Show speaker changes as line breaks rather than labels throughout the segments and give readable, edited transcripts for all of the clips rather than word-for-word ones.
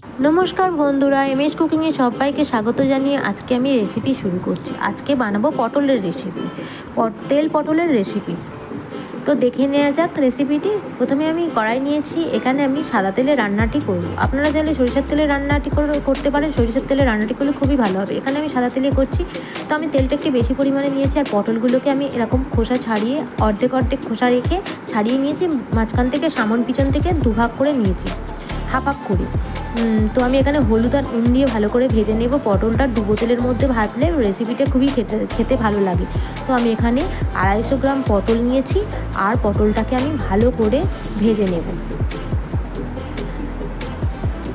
নমস্কার বন্ধুরা, এমএস কুকিংয়ে সবাইকে স্বাগত জানিয়ে আজকে আমি রেসিপি শুরু করছি। আজকে বানাবো পটলের রেসিপি, তেল পটলের রেসিপি। তো দেখে নেওয়া যাক রেসিপিটি। প্রথমে আমি কড়াই নিয়েছি, এখানে আমি সাদা তেলে রান্নাটি করব। আপনারা চাইলে সরিষার তেলে রান্নাটি করতে পারেন, সরিষার তেলে রান্নাটি করলে খুবই ভালো হবে। এখানে আমি সাদা তেলে করছি, তো আমি তেলটা একটু বেশি পরিমাণে নিয়েছি। আর পটলগুলোকে আমি এরকম খোসা ছাড়িয়ে অর্ধেক খোসা রেখে ছাড়িয়ে নিয়েছি। মাঝখান থেকে সামন পিছন থেকে দুভাগ করে নিয়েছি, হাফ হাফ করে। তো আমি এখানে হলুদ আর নুন দিয়ে ভালো করে ভেজে নেব। পটলটা ডুবো তেলের মধ্যে ভাজলে রেসিপিটা খুবই খেতে ভালো লাগে। তো আমি এখানে 250 গ্রাম পটল নিয়েছি, আর পটলটাকে আমি ভালো করে ভেজে নেব।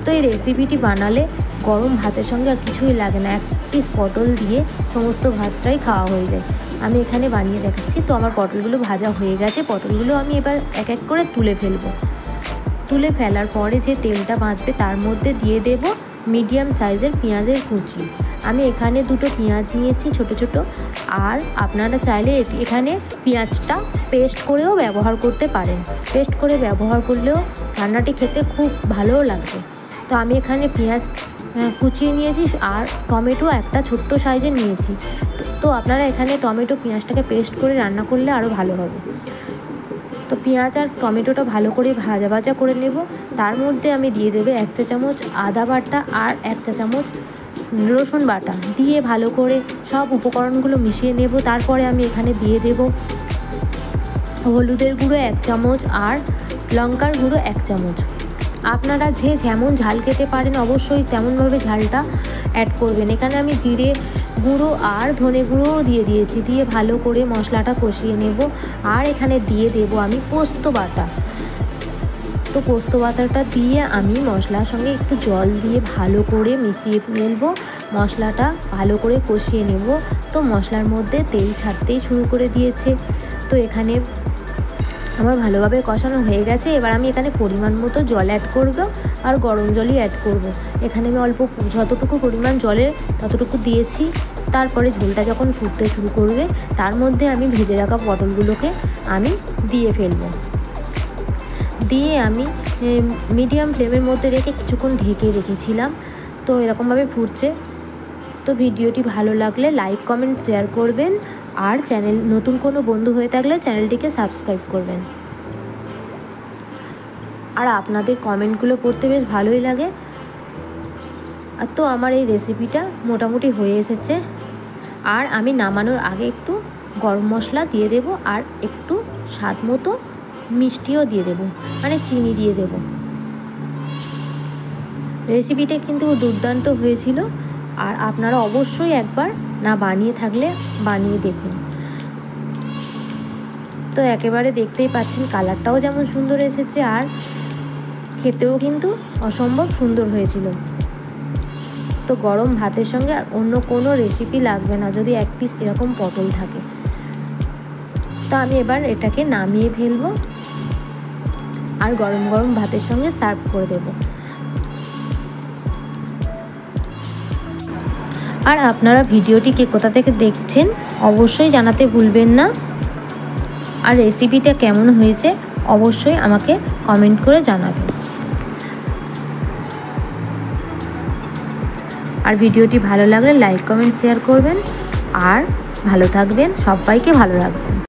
তো এই রেসিপিটি বানালে গরম ভাতের সঙ্গে আর কিছুই লাগে না, এক পিস পটল দিয়ে সমস্ত ভাতটাই খাওয়া হয়ে যায়। আমি এখানে বানিয়ে দেখাচ্ছি। তো আমার পটলগুলো ভাজা হয়ে গেছে, পটলগুলো আমি এবার এক এক করে তুলে ফেলবো। তুলে ফেলার পরে যে তেলটা বাঁচবে তার মধ্যে দিয়ে দেব মিডিয়াম সাইজের পেঁয়াজের কুচি। আমি এখানে 2টো পেঁয়াজ নিয়েছি ছোট ছোট। আর আপনারা চাইলে এখানে পেঁয়াজটা পেস্ট করেও ব্যবহার করতে পারেন। পেস্ট করে ব্যবহার করলেও রান্নাটি খেতে খুব ভালোও লাগবে। তো আমি এখানে পেঁয়াজ কুচিয়ে নিয়েছি, আর টমেটো একটা ছোট্ট সাইজের নিয়েছি। তো আপনারা এখানে টমেটো পেঁয়াজটাকে পেস্ট করে রান্না করলে আরও ভালো হবে। তো পেঁয়াজ আর টমেটোটা ভালো করে ভাজা করে নেব। তার মধ্যে আমি দিয়ে দেবো 1 চা চামচ আদা বাটা আর 1 চা চামচ রসুন বাটা দিয়ে ভালো করে সব উপকরণগুলো মিশিয়ে নেব। তারপরে আমি এখানে দিয়ে দেব হলুদের গুঁড়ো 1 চামচ আর লঙ্কার গুঁড়ো 1 চামচ। আপনারা যেমন ঝাল খেতে পারেন অবশ্যই তেমনভাবে ঝালটা অ্যাড করবেন। এখানে আমি জিরে গুঁড়ো আর ধনে গুঁড়োও দিয়ে দিয়েছি, দিয়ে ভালো করে মশলাটা কষিয়ে নেব। আর এখানে দিয়ে দেব আমি পোস্ত বাটা। তো পোস্ত বাটাটা দিয়ে আমি মশলার সঙ্গে একটু জল দিয়ে ভালো করে মিশিয়ে নেব। মশলাটা ভালো করে কষিয়ে নেব। তো মশলার মধ্যে তেল ছাড়তেই শুরু করে দিয়েছে। তো এখানে আমার ভালোভাবে কষানো হয়ে গেছে। এবার আমি এখানে পরিমাণ মতো জল অ্যাড করব, আর গরম জলই অ্যাড করব। এখানে আমি অল্প যতটুকু পরিমাণ জলের ততটুকু দিয়েছি। তারপরে ঝোলটা যখন ফুটতে শুরু করবে তার মধ্যে আমি ভেজে রাখা পটলগুলোকে আমি দিয়ে ফেলব। দিয়ে আমি মিডিয়াম ফ্লেমের মধ্যে রেখে কিছুক্ষণ ঢেকে রেখেছিলাম। তো এরকমভাবে ফুটছে। তো ভিডিওটি ভালো লাগলে লাইক কমেন্ট শেয়ার করবেন, আর নতুন কোনো বন্ধু হয়ে থাকলে চ্যানেলটিকে সাবস্ক্রাইব করবেন। আর আপনাদের কমেন্টগুলো পড়তে বেশ ভালোই লাগে। আর তো আমার এই রেসিপিটা মোটামুটি হয়ে এসেছে। আর আমি নামানোর আগে একটু গরম মশলা দিয়ে দেব, আর একটু স্বাদ মতো মিষ্টিও দিয়ে দেব, মানে চিনি দিয়ে দেব। রেসিপিটা কিন্তু দুর্দান্ত হয়েছিল, আর আপনারা অবশ্যই একবার না বানিয়ে থাকলে বানিয়ে দেখুন। তো একেবারে দেখতেই পাচ্ছেন কালারটাও যেমন সুন্দর এসেছে, আর খেতেও কিন্তু অসম্ভব সুন্দর হয়েছিল। তো গরম ভাতের সঙ্গে আর অন্য কোনো রেসিপি লাগবে না যদি এক পিস এরকম পটল থাকে। তো আমি এবার এটাকে নামিয়ে ফেলবো, আর গরম গরম ভাতের সঙ্গে সার্ভ করে দেব। আর আপনারা ভিডিওটি কে কোথা থেকে দেখছেন অবশ্যই জানাতে ভুলবেন না। আর রেসিপিটা কেমন হয়েছে অবশ্যই আমাকে কমেন্ট করে জানাবেন। আর ভিডিওটি ভালো লাগলে লাইক কমেন্ট শেয়ার করবেন। আর ভালো থাকবেন, সবাইকে ভালো রাখবেন।